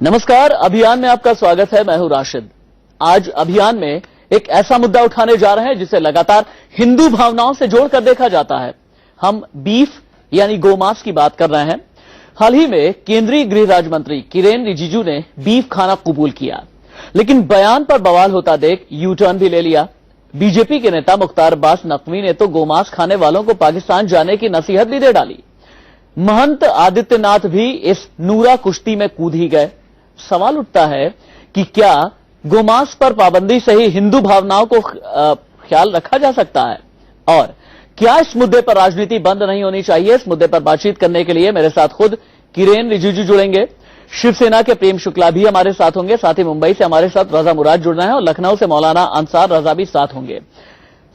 नमस्कार, अभियान में आपका स्वागत है। मैं हूं राशिद। आज अभियान में एक ऐसा मुद्दा उठाने जा रहे हैं जिसे लगातार हिंदू भावनाओं से जोड़कर देखा जाता है। हम बीफ यानी गोमांस की बात कर रहे हैं। हाल ही में केंद्रीय गृह राज्य मंत्री किरेन रिजिजू ने बीफ खाना कबूल किया, लेकिन बयान पर बवाल होता देख यू टर्न भी ले लिया। बीजेपी के नेता मुख्तार अब्बास नकवी ने तो गोमांस खाने वालों को पाकिस्तान जाने की नसीहत भी दे डाली। महंत आदित्यनाथ भी इस नूरा कुश्ती में कूद ही गए। सवाल उठता है कि क्या गोमांस पर पाबंदी से ही हिंदू भावनाओं को ख्याल रखा जा सकता है, और क्या इस मुद्दे पर राजनीति बंद नहीं होनी चाहिए? इस मुद्दे पर बातचीत करने के लिए मेरे साथ खुद किरेन रिजिजू जुड़ेंगे। शिवसेना के प्रेम शुक्ला भी हमारे साथ होंगे। साथ ही मुंबई से हमारे साथ रजा मुराद जुड़ना है और लखनऊ से मौलाना अंसार रजा भी साथ होंगे।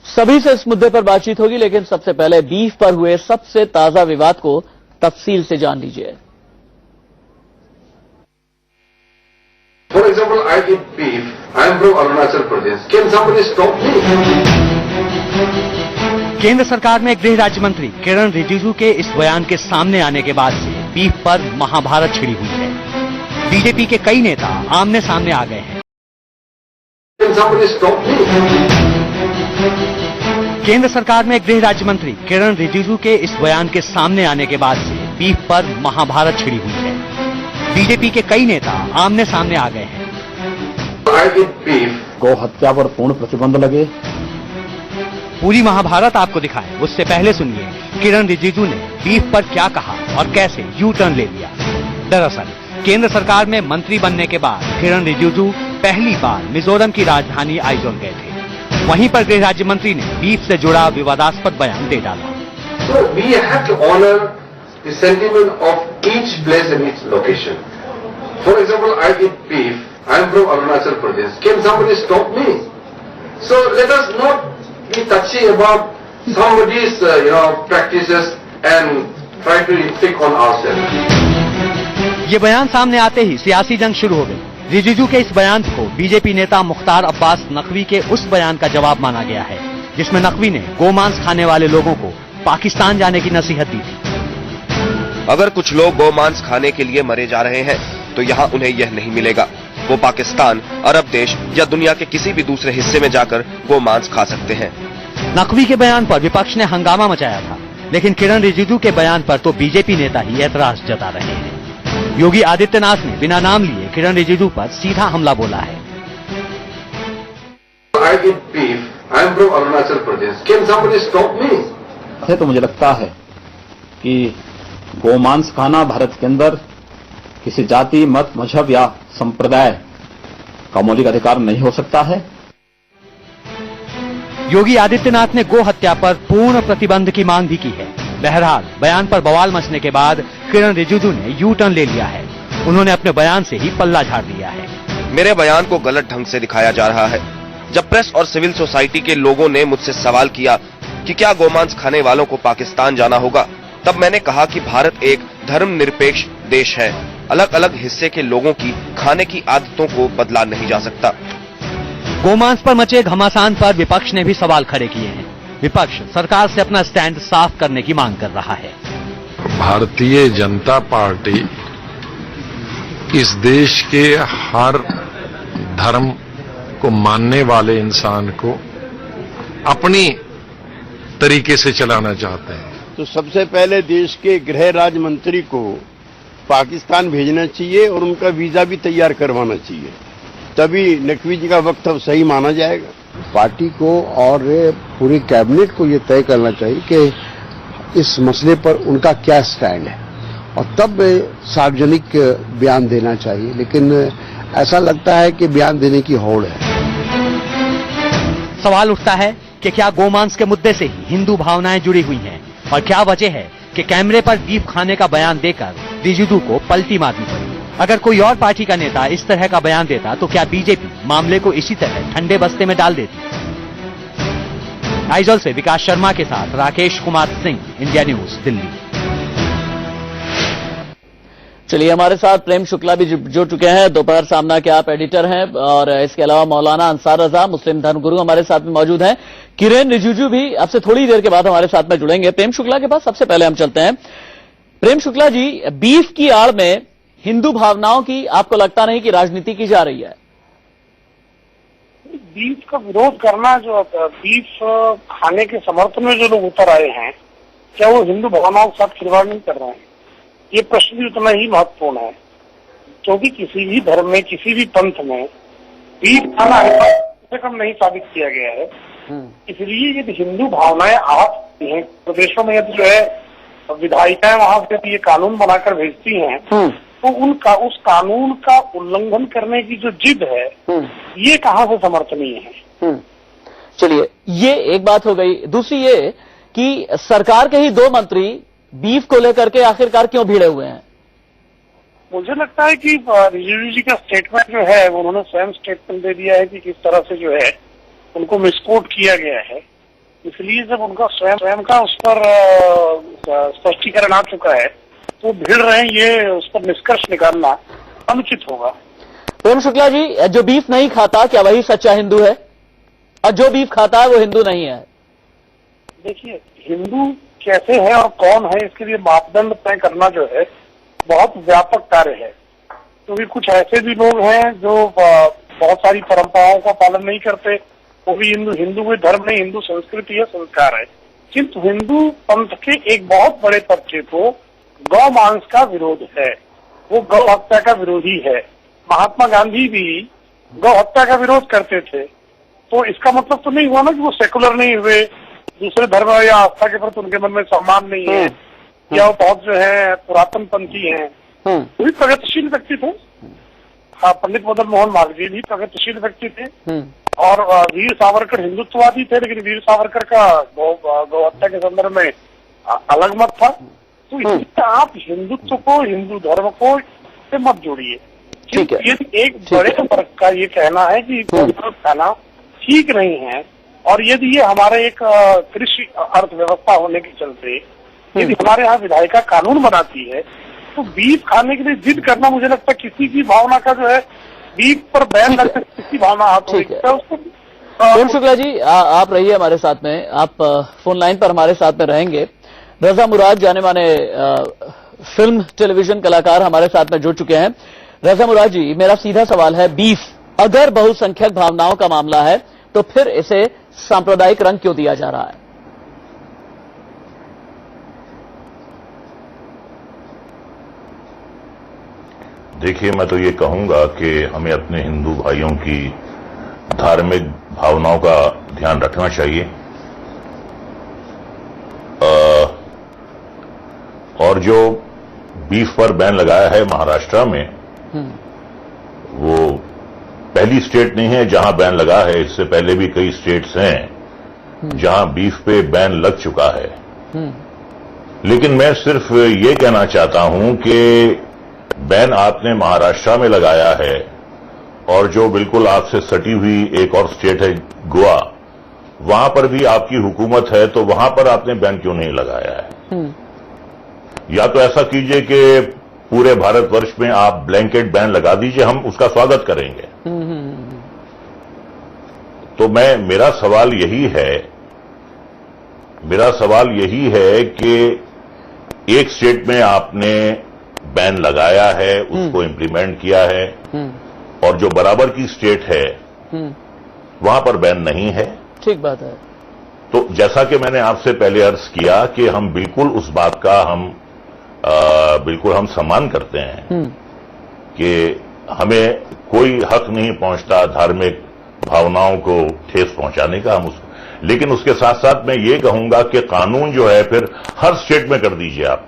सभी से इस मुद्दे पर बातचीत होगी, लेकिन सबसे पहले बीफ पर हुए सबसे ताजा विवाद को तफसील से जान लीजिए। For example, I eat beef. I am from Arunachal Pradesh. Can somebody stop me? केंद्र सरकार में गृह राज्य मंत्री किरेन रिजिजू के इस बयान के सामने आने के बाद से बीफ पर महाभारत छिड़ी हुई है। बीजेपी के कई नेता आमने सामने आ गए हैं। Can somebody stop me? केंद्र सरकार में गृह राज्य मंत्री किरेन रिजिजू के इस बयान के सामने आने के बाद से बीफ पर महाभारत छिड़ी हुई है। बीजेपी के कई नेता आमने सामने आ गए हैं। I eat beef. गौ हत्या पर पूर्ण प्रतिबंध लगे। पूरी महाभारत आपको दिखाएं, उससे पहले सुनिए किरेन रिजिजू ने बीफ पर क्या कहा और कैसे यू टर्न ले लिया। दरअसल केंद्र सरकार में मंत्री बनने के बाद किरेन रिजिजू पहली बार मिजोरम की राजधानी आइजोल गए थे। वहीं पर गृह राज्य मंत्री ने बीफ से जुड़ा विवादास्पद बयान दे डाला। So we have to honor the sentiment of each place and each location. For example, I eat beef. I am from Arunachal Pradesh. Can somebody stop me? So let us not be touchy about somebody's practices and try to inflict on ourselves. ये बयान सामने आते ही सियासी जंग शुरू हो गई। रिजिजू के इस बयान को बीजेपी नेता मुख्तार अब्बास नकवी के उस बयान का जवाब माना गया है जिसमें नकवी ने गोमांस खाने वाले लोगों को पाकिस्तान जाने की नसीहत दी थी। अगर कुछ लोग गोमांस खाने के लिए मरे जा रहे हैं तो यहाँ उन्हें यह नहीं मिलेगा। वो पाकिस्तान, अरब देश या दुनिया के किसी भी दूसरे हिस्से में जाकर गोमांस खा सकते हैं। नकवी के बयान पर विपक्ष ने हंगामा मचाया था, लेकिन किरेन रिजिजू के बयान पर तो बीजेपी नेता ही ऐतराज जता रहे हैं। योगी आदित्यनाथ ने बिना नाम लिए किरेन रिजिजू पर सीधा हमला बोला है। I eat beef. I am from Arunachal Pradesh. Can somebody stop me? तो मुझे लगता है कि गोमांस खाना भारत के अंदर किसी जाति, मत, मजहब या संप्रदाय का मौलिक अधिकार नहीं हो सकता है। योगी आदित्यनाथ ने गो हत्या पर पूर्ण प्रतिबंध की मांग भी की है। बहरहाल बयान पर बवाल मचने के बाद किरेन रिजिजू ने यू टर्न ले लिया है। उन्होंने अपने बयान से ही पल्ला झाड़ दिया है। मेरे बयान को गलत ढंग से दिखाया जा रहा है। जब प्रेस और सिविल सोसाइटी के लोगों ने मुझसे सवाल किया कि क्या गोमांस खाने वालों को पाकिस्तान जाना होगा, तब मैंने कहा कि भारत एक धर्मनिरपेक्ष देश है। अलग अलग हिस्से के लोगों की खाने की आदतों को बदला नहीं जा सकता। गोमांस पर मचे घमासान पर विपक्ष ने भी सवाल खड़े किए हैं। विपक्ष सरकार से अपना स्टैंड साफ करने की मांग कर रहा है। भारतीय जनता पार्टी इस देश के हर धर्म को मानने वाले इंसान को अपनी तरीके से चलाना चाहते हैं। तो सबसे पहले देश के गृह राज्य मंत्री को पाकिस्तान भेजना चाहिए और उनका वीजा भी तैयार करवाना चाहिए, तभी नकवी जी का वक्तव्य सही माना जाएगा। पार्टी को और पूरी कैबिनेट को ये तय करना चाहिए कि इस मसले पर उनका क्या स्टैंड है और तब सार्वजनिक बयान देना चाहिए। लेकिन ऐसा लगता है कि बयान देने की होड़ है। सवाल उठता है कि क्या गोमांस के मुद्दे से ही हिंदू भावनाएं जुड़ी हुई हैं, और क्या वजह है कि कैमरे पर बीफ खाने का बयान देकर रिजिजू को पलटी मारनी पड़ी। अगर कोई और पार्टी का नेता इस तरह का बयान देता तो क्या बीजेपी मामले को इसी तरह ठंडे बस्ते में डाल देती? आइजोल से विकास शर्मा के साथ राकेश कुमार सिंह, इंडिया न्यूज, दिल्ली। चलिए, हमारे साथ प्रेम शुक्ला भी जुड़ चुके हैं। दोपहर सामना के आप एडिटर हैं, और इसके अलावा मौलाना अंसार रजा, मुस्लिम धर्मगुरु, हमारे साथ में मौजूद हैं। किरेन रिजिजू भी अब से थोड़ी देर के बाद हमारे साथ में जुड़ेंगे। प्रेम शुक्ला के पास सबसे पहले हम चलते हैं। प्रेम शुक्ला जी, बीफ की आड़ में हिंदू भावनाओं की आपको लगता नहीं कि राजनीति की जा रही है? बीफ का विरोध करना, जो बीफ खाने के समर्थन में जो लोग उतर आए हैं, क्या वो हिंदू भावनाओं के साथ खिलवाड़ नहीं कर रहे हैं? ये प्रश्न भी उतना ही महत्वपूर्ण है, क्योंकि किसी भी धर्म में, किसी भी पंथ में बीफ खाना कम से कम नहीं साबित किया गया है। इसलिए यदि हिंदू भावनाएं आती हैं प्रदेशों में, यदि जो है विधायिकाएं वहां से ये कानून बनाकर भेजती हैं, तो उस कानून का उल्लंघन करने की जो जिद है, ये कहाँ से समर्थनीय है? चलिए, ये एक बात हो गई। दूसरी ये कि सरकार के ही 2 मंत्री बीफ को लेकर के आखिरकार क्यों भिड़े हुए हैं? मुझे लगता है कि रिजिजू जी का स्टेटमेंट जो है, उन्होंने स्वयं स्टेटमेंट दे दिया है कि किस तरह से जो है उनको मिसकोट किया गया है। इसलिए जब उनका स्वयं का उस पर स्पष्टीकरण आ चुका है, तो भिड़ रहे हैं, ये उस पर निष्कर्ष निकालना अनुचित होगा। प्रेम शुक्ला जी, जो बीफ नहीं खाता क्या वही सच्चा हिंदू है, और जो बीफ खाता है वो हिंदू नहीं है? देखिए, हिंदू कैसे है और कौन है, इसके लिए मापदंड तय करना जो है बहुत व्यापक कार्य है, क्योंकि कुछ ऐसे भी लोग हैं जो बहुत सारी परंपराओं का पालन नहीं करते, वो भी हिंदू कोई धर्म नहीं, हिंदू संस्कृति है, संस्कार है। किंतु हिंदू पंथ के एक बहुत बड़े तबके को गौ मांस का विरोध है, वो गौ हत्या का विरोधी है। महात्मा गांधी भी गौ हत्या का विरोध करते थे, तो इसका मतलब तो नहीं हुआ ना कि वो सेकुलर नहीं हुए, दूसरे धर्म या आस्था के प्रति उनके मन में सम्मान नहीं है, या वो बहुत जो है पुरातन पंथी है। वो भी प्रगतिशील व्यक्ति थे। हाँ, पंडित मदन मोहन मालवीय भी प्रगतिशील व्यक्ति थे, और वीर सावरकर हिंदुत्ववादी थे, लेकिन वीर सावरकर का गौ हत्या के संदर्भ में अलग मत था। तो इसलिए आप हिंदुत्व को, हिंदू धर्म को से मत जोड़िए। ये एक बड़े वर्ग का ये कहना है कि खाना ठीक नहीं है, और यदि ये हमारे एक कृषि अर्थव्यवस्था होने के चलते यदि हमारे यहाँ विधायिका कानून बनाती है, तो बीफ खाने के लिए जिद करना, मुझे लगता है किसी की भावना का जो है बीफ पर बैन लगता है, किसी भावना हाथ है उसको। प्रेम शुक्ला जी, आप रहिए हमारे साथ में, आप फोन लाइन पर हमारे साथ में रहेंगे। रजा मुराद, जाने माने फिल्म टेलीविजन कलाकार, हमारे साथ में जुड़ चुके हैं। रजा मुराद जी, मेरा सीधा सवाल है, बीफ अगर बहुसंख्यक भावनाओं का मामला है, तो फिर इसे सांप्रदायिक रंग क्यों दिया जा रहा है? देखिए, मैं तो ये कहूंगा कि हमें अपने हिंदू भाइयों की धार्मिक भावनाओं का ध्यान रखना चाहिए, और जो बीफ पर बैन लगाया है महाराष्ट्र में, वो पहली स्टेट नहीं है जहां बैन लगा है। इससे पहले भी कई स्टेट्स हैं जहां बीफ पे बैन लग चुका है। लेकिन मैं सिर्फ ये कहना चाहता हूं कि बैन आपने महाराष्ट्र में लगाया है, और जो बिल्कुल आपसे सटी हुई एक और स्टेट है गोवा, वहां पर भी आपकी हुकूमत है, तो वहां पर आपने बैन क्यों नहीं लगाया है? या तो ऐसा कीजिए कि पूरे भारतवर्ष में आप ब्लैंकेट बैन लगा दीजिए, हम उसका स्वागत करेंगे। तो मेरा सवाल यही है कि एक स्टेट में आपने बैन लगाया है, उसको इंप्लीमेंट किया है, और जो बराबर की स्टेट है वहां पर बैन नहीं है। ठीक बात है। तो जैसा कि मैंने आपसे पहले अर्ज किया कि हम बिल्कुल उस बात का बिल्कुल हम सम्मान करते हैं कि हमें कोई हक नहीं पहुंचता धार्मिक भावनाओं को ठेस पहुंचाने का, लेकिन उसके साथ साथ मैं ये कहूंगा कि कानून जो है फिर हर स्टेट में कर दीजिए आप।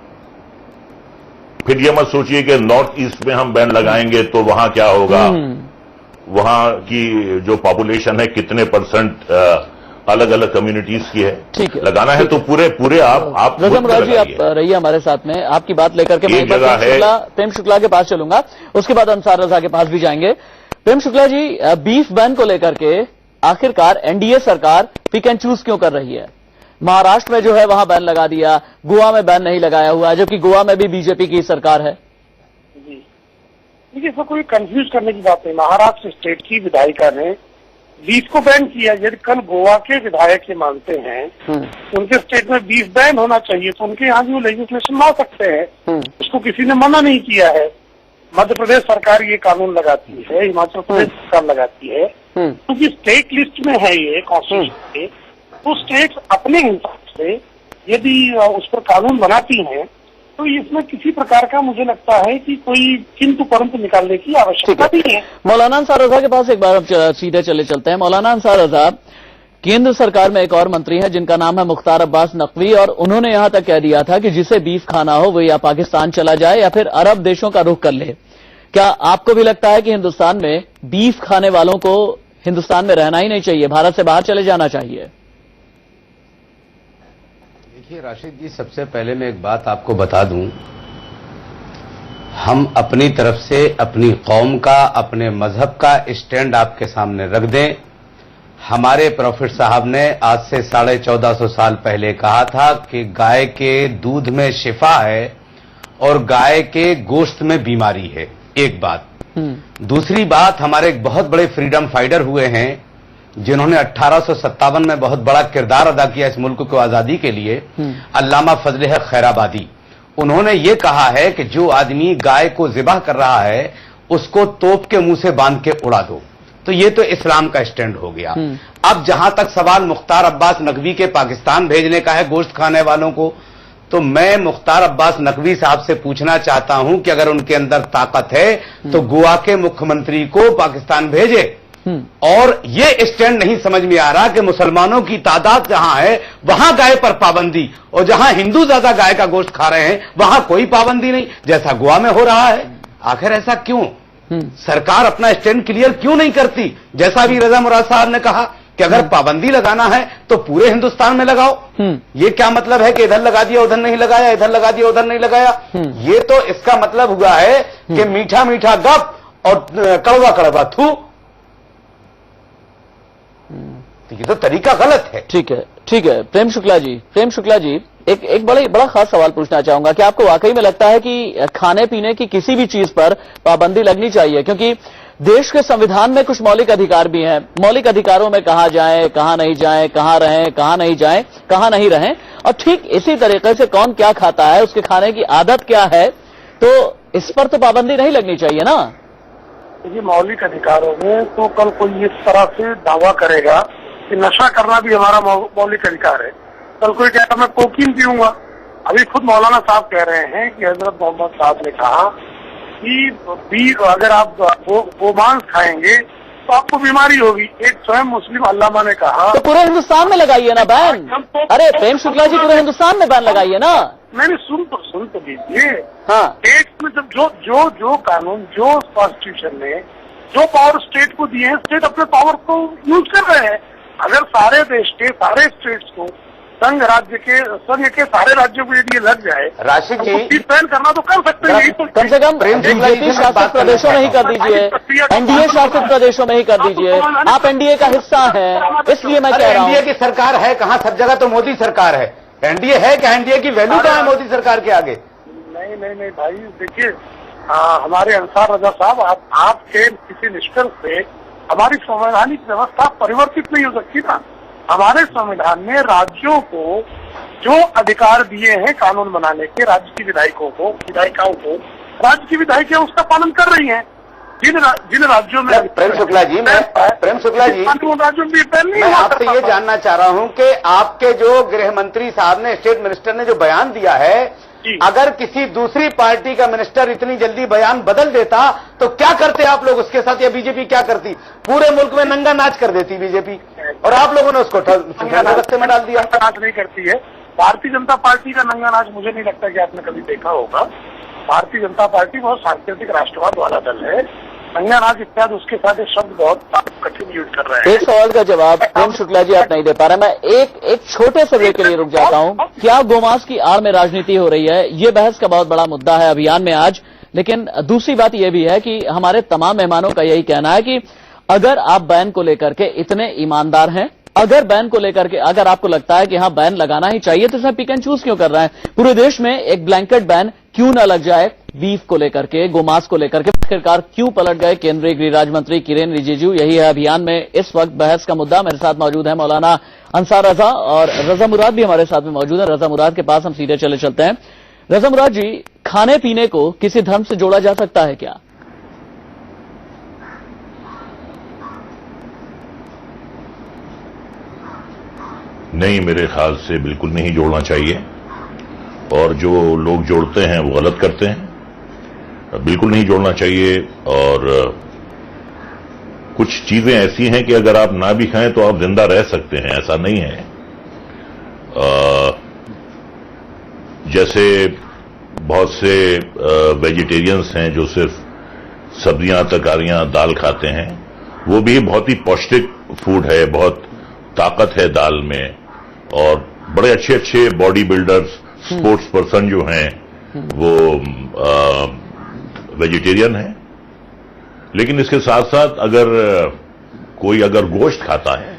फिर ये मत सोचिए कि नॉर्थ ईस्ट में हम बैन लगाएंगे तो वहां क्या होगा, वहां की जो पॉपुलेशन है कितने % अलग अलग कम्युनिटीज की है। ठीक है, लगाना है तो पूरे आप रजा मुराद जी, आप रहिए हमारे साथ में। आपकी बात लेकर के मैं प्रेम शुक्ला के पास चलूंगा, उसके बाद अंसार रजा के पास भी जाएंगे। प्रेम शुक्ला जी, बीफ बैन को लेकर के आखिरकार एनडीए सरकार पिक एंड चूज क्यों कर रही है? महाराष्ट्र में जो है वहां बैन लगा दिया, गोवा में बैन नहीं लगाया हुआ, जबकि गोवा में भी बीजेपी की सरकार है। जी, देखिए, इसमें कोई कंफ्यूज करने की बात नहीं। महाराष्ट्र स्टेट की विधायिका ने बीफ को बैन किया। यदि कल गोवा के विधायक ये मानते हैं उनके स्टेट में बीफ बैन होना चाहिए, तो उनके यहाँ भी वो लेजिस्लेशन ला सकते हैं, उसको किसी ने मना नहीं किया है। मध्य प्रदेश सरकार ये कानून लगाती है, हिमाचल प्रदेश सरकार लगाती है, क्योंकि स्टेट लिस्ट में है ये कॉन्स्टिट्यूशन के, तो स्टेट अपने हिसाब से यदि उस पर कानून बनाती हैं तो इसमें किसी प्रकार का मुझे लगता है कि कोई किंतु परंतु निकालने की आवश्यकता नहीं है। मौलाना अंसार रजा के पास एक बार हम सीधे चले चलते हैं। मौलाना अंसार रजा, केंद्र सरकार में एक और मंत्री है जिनका नाम है मुख्तार अब्बास नकवी, और उन्होंने यहां तक कह दिया था कि जिसे बीफ खाना हो वो या पाकिस्तान चला जाए या फिर अरब देशों का रुख कर ले। क्या आपको भी लगता है कि हिंदुस्तान में बीफ खाने वालों को हिंदुस्तान में रहना ही नहीं चाहिए, भारत से बाहर चले जाना चाहिए? देखिए राशिद जी, सबसे पहले मैं एक बात आपको बता दूं, हम अपनी तरफ से अपनी कौम का, अपने मजहब का स्टैंड आपके सामने रख दें। हमारे प्रॉफिट साहब ने आज से 1450 साल पहले कहा था कि गाय के दूध में शिफा है और गाय के गोश्त में बीमारी है। एक बात। दूसरी बात, हमारे एक बहुत बड़े फ्रीडम फाइटर हुए हैं जिन्होंने 1857 में बहुत बड़ा किरदार अदा किया इस मुल्क को आजादी के लिए, अल्लामा फजल हक खैराबादी। उन्होंने ये कहा है कि जो आदमी गाय को ज़िबह कर रहा है उसको तोप के मुंह से बांध के उड़ा दो। तो ये तो इस्लाम का स्टैंड हो गया। अब जहां तक सवाल मुख्तार अब्बास नकवी के पाकिस्तान भेजने का है गोश्त खाने वालों को, तो मैं मुख्तार अब्बास नकवी साहब से पूछना चाहता हूं कि अगर उनके अंदर ताकत है तो गोवा के मुख्यमंत्री को पाकिस्तान भेजे। और ये स्टैंड नहीं समझ में आ रहा कि मुसलमानों की तादाद जहां है वहां गाय पर पाबंदी, और जहां हिंदू ज्यादा गाय का गोश्त खा रहे हैं वहां कोई पाबंदी नहीं, जैसा गोवा में हो रहा है। आखिर ऐसा क्यों? सरकार अपना स्टैंड क्लियर क्यों नहीं करती? जैसा भी रजा मुराद साहब ने कहा कि अगर पाबंदी लगाना है तो पूरे हिंदुस्तान में लगाओ। ये क्या मतलब है कि इधर लगा दिया उधर नहीं लगाया, इधर लगा दिया उधर नहीं लगाया? ये तो इसका मतलब हुआ है कि मीठा मीठा गप और कड़वा कड़वा थू। तो ये तो तरीका गलत है। ठीक है, ठीक है। प्रेम शुक्ला जी, एक बड़ा खास सवाल पूछना चाहूंगा कि आपको वाकई में लगता है कि खाने पीने की किसी भी चीज पर पाबंदी लगनी चाहिए? क्योंकि देश के संविधान में कुछ मौलिक अधिकार भी हैं। मौलिक अधिकारों में कहाँ जाएं, कहाँ नहीं जाएं, कहाँ रहें, कहाँ नहीं जाएं, कहाँ नहीं रहें, और ठीक इसी तरीके से कौन क्या खाता है, उसके खाने की आदत क्या है, तो इस पर तो पाबंदी नहीं लगनी चाहिए ना? देखिए, मौलिक अधिकारों में तो कल कोई इस तरह से दावा करेगा कि नशा करना भी हमारा मौलिक अधिकार है, कल कोई कहेगा मैं कोकीन पीऊंगा। अभी खुद मौलाना साहब कह रहे हैं कि हजरत मोहम्मद साहब ने कहा कि अगर आप गोमांस खाएंगे तो आपको बीमारी होगी। एक स्वयं मुस्लिम अल्लामा ने कहा तो पूरे हिंदुस्तान में लगाइए ना बैन। अरे प्रेम शुक्ला जी, पूरे हिंदुस्तान में बैन लगाइए ना। मैंने सुन तो लीजिए। हाँ, स्टेट में जब जो कानून, जो कॉन्स्टिट्यूशन ने जो पावर स्टेट को दिए हैं, स्टेट अपने पावर को यूज कर रहे हैं। अगर सारे देश के सारे स्टेट्स को संघ के सारे राज्यों को यदि लग जाए, राशिद जी, बैन करना तो कर सकते हैं। तो कम से कम बीजेपी शासित प्रदेशों में ही कर दीजिए, एनडीए शासित प्रदेशों में ही कर दीजिए। आप एनडीए का हिस्सा हैं, इसलिए मैं कह रहा हूं। एनडीए की सरकार है कहां? सब जगह तो मोदी सरकार है। एनडीए है क्या? एनडीए की वैल्यू कहां है मोदी सरकार के आगे? नहीं भाई, देखिए हमारे अंसार रजा साहब, आपके किसी निष्कर्ष से हमारी संवैधानिक व्यवस्था परिवर्तित नहीं हो सकती ना। हमारे संविधान में राज्यों को जो अधिकार दिए हैं कानून बनाने के, राज्य की विधायिकाओं को राज्य की विधायिकाएं उसका पालन कर रही हैं। जिन राज्यों में प्रेम शुक्ला जी, राज्यों में मैं आपसे ये जानना चाह रहा हूं कि आपके जो गृह मंत्री साहब ने, स्टेट मिनिस्टर ने जो बयान दिया है, अगर किसी दूसरी पार्टी का मिनिस्टर इतनी जल्दी बयान बदल देता तो क्या करते आप लोग उसके साथ, या बीजेपी क्या करती? पूरे मुल्क में नंगा नाच कर देती बीजेपी, और आप लोगों ने उसको रास्ते में डाल दिया। नाच नहीं करती है भारतीय जनता पार्टी का नंगा नाच। मुझे नहीं लगता कि आपने कभी देखा होगा। भारतीय जनता पार्टी बहुत सांस्कृतिक राष्ट्रवाद वाला दल है। नंगा नाच इत्यादि उसके साथ एक शब्द बहुत कठिन यूज कर रहे हैं। एक सवाल का जवाब प्रेम शुक्ला जी आप नहीं दे पा रहे। मैं एक छोटे से ब्रेक के लिए रुक जाता हूं। क्या गोमांस की आड़ में राजनीति हो रही है? ये बहस का बहुत बड़ा मुद्दा है अभियान में आज। लेकिन दूसरी बात यह भी है कि हमारे तमाम मेहमानों का यही कहना है कि अगर आप बैन को लेकर के इतने ईमानदार हैं, अगर बैन को लेकर के अगर आपको लगता है कि हाँ बैन लगाना ही चाहिए, तो इसमें पिक एंड चूज क्यों कर रहे हैं? पूरे देश में एक ब्लैंकेट बैन क्यों ना लग जाए बीफ को लेकर के, गोमांस को लेकर के? आखिरकार क्यों पलट गए केंद्रीय गृह राज्य मंत्री किरेन रिजिजू? यही है अभियान में इस वक्त बहस का मुद्दा। मेरे साथ मौजूद है मौलाना अंसार रजा, और रजा मुराद भी हमारे साथ में मौजूद है। रजा मुराद के पास हम सीधे चलते हैं। रजा मुराद जी, खाने पीने को किसी धर्म से जोड़ा जा सकता है क्या? नहीं, मेरे ख्याल से बिल्कुल नहीं जोड़ना चाहिए, और जो लोग जोड़ते हैं वो गलत करते हैं। बिल्कुल नहीं जोड़ना चाहिए। और कुछ चीजें ऐसी हैं कि अगर आप ना भी खाएं तो आप जिंदा रह सकते हैं, ऐसा नहीं है। जैसे बहुत से वेजिटेरियंस हैं जो सिर्फ सब्जियां, तरकारियां, दाल खाते हैं, वो भी बहुत ही पौष्टिक फूड है, बहुत ताकत है दाल में, और बड़े अच्छे अच्छे बॉडी बिल्डर्स, स्पोर्ट्स पर्सन जो हैं वो वेजिटेरियन हैं। लेकिन इसके साथ साथ अगर कोई गोश्त खाता है,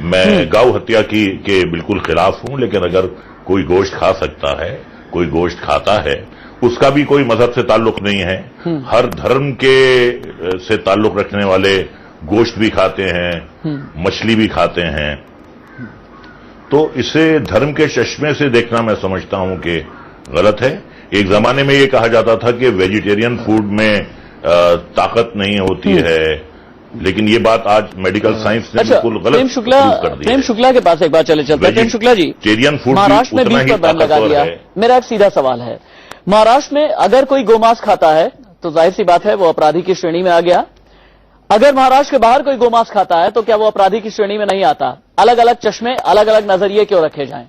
मैं गौ हत्या के बिल्कुल खिलाफ हूं, लेकिन अगर कोई गोश्त खा सकता है, कोई गोश्त खाता है, उसका भी कोई मजहब से ताल्लुक नहीं है। हर धर्म के से ताल्लुक रखने वाले गोश्त भी खाते हैं, मछली भी खाते हैं। तो इसे धर्म के चश्मे से देखना मैं समझता हूं कि गलत है। एक जमाने में ये कहा जाता था कि वेजिटेरियन फूड में ताकत नहीं होती है, लेकिन ये बात आज मेडिकल साइंस ने बिल्कुल गलत प्रूव कर दी है। प्रेम शुक्ला के पास एक बात चले चलते हैं। प्रेम शुक्ला जी, वेजिटेरियन फूड महाराष्ट्र में बीफ पर बैन लगा दिया। मेरा एक सीधा सवाल है, महाराष्ट्र में अगर कोई गोमांस खाता है तो जाहिर सी बात है वो अपराधी की श्रेणी में आ गया। अगर महाराष्ट्र के बाहर कोई गोमांस खाता है तो क्या वो अपराधी की श्रेणी में नहीं आता? अलग अलग चश्मे, अलग अलग नजरिए क्यों रखे जाएं?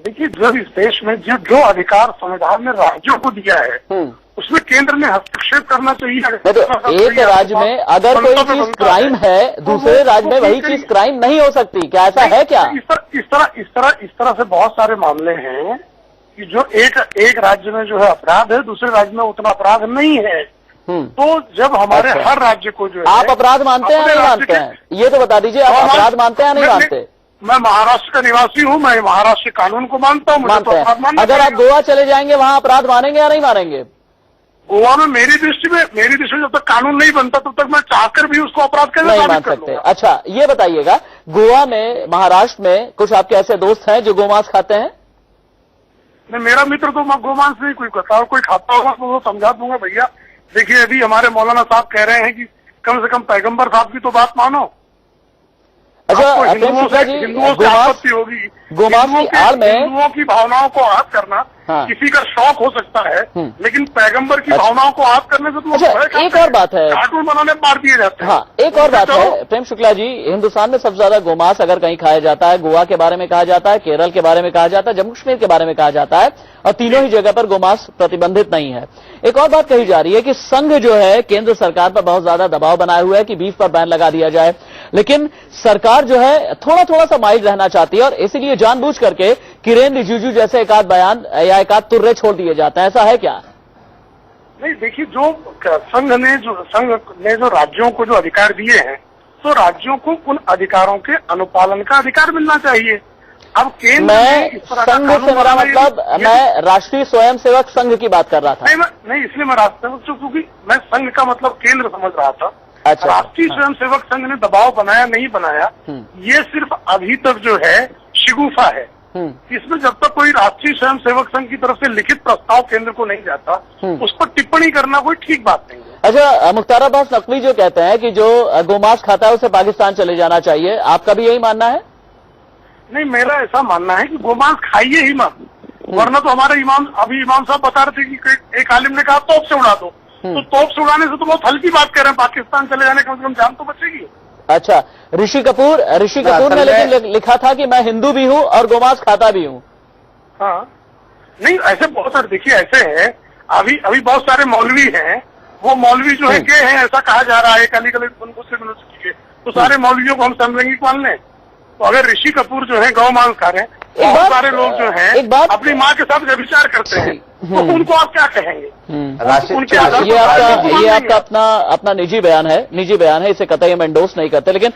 देखिए, जब इस देश में जो अधिकार संविधान ने राज्यों को दिया है उसमें केंद्र ने हस्तक्षेप करना चाहिए। तो एक राज्य में अगर कोई चीज क्राइम है, दूसरे राज्य में वही चीज क्राइम नहीं हो सकती, क्या ऐसा है क्या? इस तरह से बहुत सारे मामले हैं कि जो एक राज्य में जो है अपराध है, दूसरे राज्य में उतना अपराध नहीं है। तो जब हमारे हर राज्य को जो है, आप अपराध मानते हैं या नहीं मानते हैं, ये तो बता दीजिए। आप अपराध मानते हैं या नहीं मानते? मैं महाराष्ट्र का निवासी हूँ, मैं महाराष्ट्र के कानून को मानता हूँ। मानते हैं। अगर आप गोवा चले जाएंगे वहां अपराध मानेंगे या नहीं मानेंगे? गोवा में मेरी दृष्टि में जब तक कानून नहीं बनता तब तक मैं चाहकर भी उसको अपराध कैसे नहीं मान सकते। अच्छा, ये बताइएगा, गोवा में, महाराष्ट्र में कुछ आपके ऐसे दोस्त हैं जो गोमांस खाते हैं? नहीं, मेरा मित्र तो गोमांस नहीं कोई करता, और कोई खाता होगा तो वो समझा दूंगा। भैया देखिए, अभी हमारे मौलाना साहब कह रहे हैं कि कम से कम पैगंबर साहब की तो बात मानो। अच्छा, हिंदुओं से आपत्ति होगी, गोमांस की आड़ में हिंदुओं की भावनाओं को आहत करना किसी का शौक हो सकता है, लेकिन पैगंबर की भावनाओं को आहत करने से तो एक और बात है, कार्टून बनाने मार दिए जाते हैं। हाँ, एक और बात है प्रेम शुक्ला जी, हिंदुस्तान में सबसे ज्यादा गोमांस अगर कहीं खाया जाता है, गोवा के बारे में कहा जाता है, केरल के बारे में कहा जाता है, जम्मू कश्मीर के बारे में कहा जाता है, और तीनों ही जगह पर गोमांस प्रतिबंधित नहीं है। एक और बात कही जा रही है कि संघ जो है केंद्र सरकार पर बहुत ज्यादा दबाव बनाया हुआ है कि बीफ पर बैन लगा दिया जाए, लेकिन सरकार जो है थोड़ा थोड़ा सा माइल्ड रहना चाहती है, और इसीलिए जानबूझ करके किरेन रिजिजू जैसे एक आध बयान या एक आध तुर्रे छोड़ दिए जाते हैं। ऐसा है क्या? नहीं, देखिए, जो संघ ने जो राज्यों को जो अधिकार दिए हैं, तो राज्यों को उन अधिकारों के अनुपालन का अधिकार मिलना चाहिए। अब केंद्र मैं संघ से मेरा मतलब, मैं राष्ट्रीय स्वयंसेवक संघ की बात कर रहा था। नहीं, इसलिए मैं राष्ट्रीय, क्योंकि मैं संघ का मतलब केंद्र समझ रहा था। अच्छा, राष्ट्रीय स्वयंसेवक संघ ने दबाव बनाया नहीं बनाया, ये सिर्फ अभी तक जो है शिगुफा है। इसमें जब तक कोई राष्ट्रीय स्वयंसेवक संघ की तरफ से लिखित प्रस्ताव केंद्र को नहीं जाता, उस पर टिप्पणी करना कोई ठीक बात नहीं है। अच्छा, मुख्तार अब्बास नकवी जो कहते हैं कि जो गोमांस खाता है उसे पाकिस्तान चले जाना चाहिए, आपका भी यही मानना है? नहीं, मेरा ऐसा मानना है कि गोमांस खाइए ही मत, वरना तो हमारे इमाम साहब बता रहे थे कि एक आलिम ने कहा तोप से उड़ा दो, तो तोप से उड़ाने से तो बहुत हल्की बात कह रहे हैं, पाकिस्तान चले जाने कम से कम जान तो बचेगी। अच्छा, ऋषि कपूर ने लेकिन लिखा था कि मैं हिंदू भी हूँ और गोमांस खाता भी हूँ। हाँ, नहीं, ऐसे बहुत सारे, देखिए ऐसे है, अभी बहुत सारे मौलवी हैं, वो मौलवी जो है गे हैं, ऐसा कहा जा रहा है, तो सारे मौलवियों को हम समलैंगिक मान लें? तो अगर ऋषि कपूर जो है गौ मांस खा रहे हैं, बहुत सारे लोग जो हैं अपनी माँ के साथ व्यभिचार करते हैं, तो उनको आप क्या कहेंगे? ये आपका अपना निजी बयान है, इसे कतई हम एंडोर्स नहीं करते। लेकिन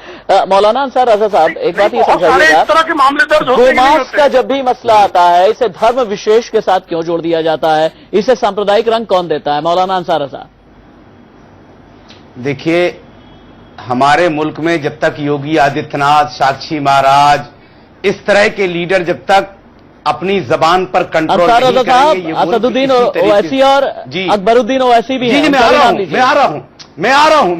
मौलाना अंसार रजा साहब, एक बात ये समझाइएगा, इस तरह के मामले दर्ज होते गोमांस का जब भी मसला आता है, इसे धर्म विशेष के साथ क्यों जोड़ दिया जाता है? इसे सांप्रदायिक रंग कौन देता है? मौलाना अंसार रजा। देखिए, हमारे मुल्क में जब तक योगी आदित्यनाथ, साक्षी महाराज, इस तरह के लीडर जब तक अपनी जबान पर कंट्रोल अंसार नहीं रजा करेंगे। साहब, ये मुल्क असदुद्दीन इसी तरीके ओवैसी और जी अकबरुद्दीन ओवैसी भी हैं। जी, मैं आ रहा हूं, मैं आ रहा हूं, मैं आ रहा हूं,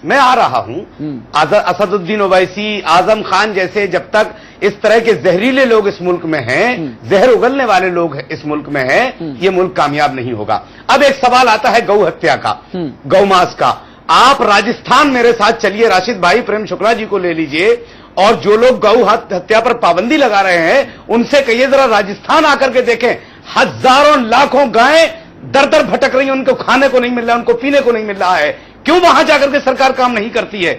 मैं आ रहा हूं। असदुद्दीन ओवैसी, आजम खान जैसे जब तक इस तरह के जहरीले लोग इस मुल्क में हैं, जहर उगलने वाले लोग इस मुल्क में हैं, ये मुल्क कामयाब नहीं होगा। अब एक सवाल आता है गौ हत्या का, गौमांस का। आप राजस्थान मेरे साथ चलिए, राशिद भाई, प्रेम शुक्ला जी को ले लीजिए, और जो लोग गौ हत्या पर पाबंदी लगा रहे हैं उनसे कहिए जरा राजस्थान आकर के देखें, हजारों लाखों गायें दर दर भटक रही हैं, उनको खाने को नहीं मिल रहा है, उनको पीने को नहीं मिल रहा है। क्यों वहां जाकर के सरकार काम नहीं करती है?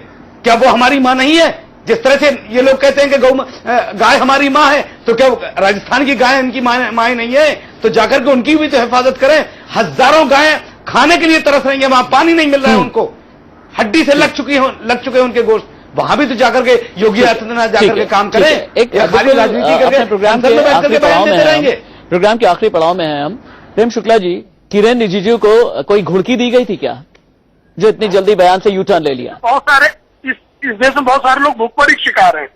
क्या वो हमारी मां नहीं है? जिस तरह से ये लोग कहते हैं कि गाय हमारी मां है, तो क्या राजस्थान की गाय इनकी मां नहीं है? तो जाकर के उनकी भी तो हिफाजत करें। हजारों गायें खाने के लिए तरस रही है, वहां पानी नहीं मिल रहा है उनको, हड्डी से लग चुके हैं उनके गोश्त, वहां भी तो जाकर के योगी आदित्यनाथ जाकर के काम करें। एक खाली राजनीति करके प्रोग्राम संसद में बैठ करके बयान देते रहेंगे। प्रोग्राम के आखिरी पड़ाव में हैं हम। प्रेम शुक्ला जी, किरेन रिजिजू को कोई घुड़की दी गई थी क्या, जो इतनी जल्दी बयान से यू टर्न ले लिया? बहुत सारे इस देश में बहुत सारे लोग भूखमरी के शिकार हैं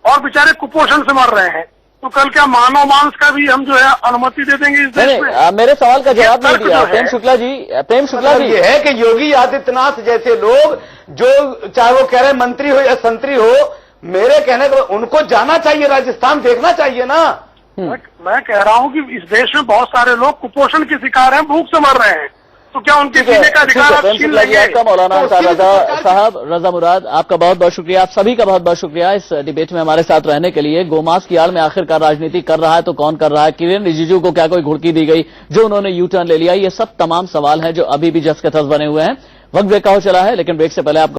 और बेचारे कुपोषण से मर रहे हैं, तो कल क्या मानव मांस का भी हम जो है अनुमति दे देंगे इस देश में? मेरे सवाल का जवाब नहीं दिया प्रेम शुक्ला जी। प्रेम शुक्ला जी, ये है कि योगी आदित्यनाथ जैसे लोग, जो चाहे वो कह रहे मंत्री हो या संतरी हो, मेरे कहने को उनको जाना चाहिए, राजस्थान देखना चाहिए ना। मैं कह रहा हूं कि इस देश में बहुत सारे लोग कुपोषण के शिकार हैं, भूख से मर रहे हैं, तो क्या उनके जीने का अधिकार आप छीन लेंगे? आपका मौलाना अंसार रजा साहब, रजा मुराद, आपका बहुत बहुत शुक्रिया। आप सभी का बहुत बहुत शुक्रिया इस डिबेट में हमारे साथ रहने के लिए। गोमांस की आड़ में आखिरकार राजनीति कर रहा है तो कौन कर रहा है? किरेन रिजिजू को क्या कोई घुड़की दी गई जो उन्होंने यू टर्न ले लिया? ये सब तमाम सवाल हैं जो अभी भी जस के तस बने हुए हैं। वक्त ब्रेक का हो चला है, लेकिन ब्रेक से पहले आप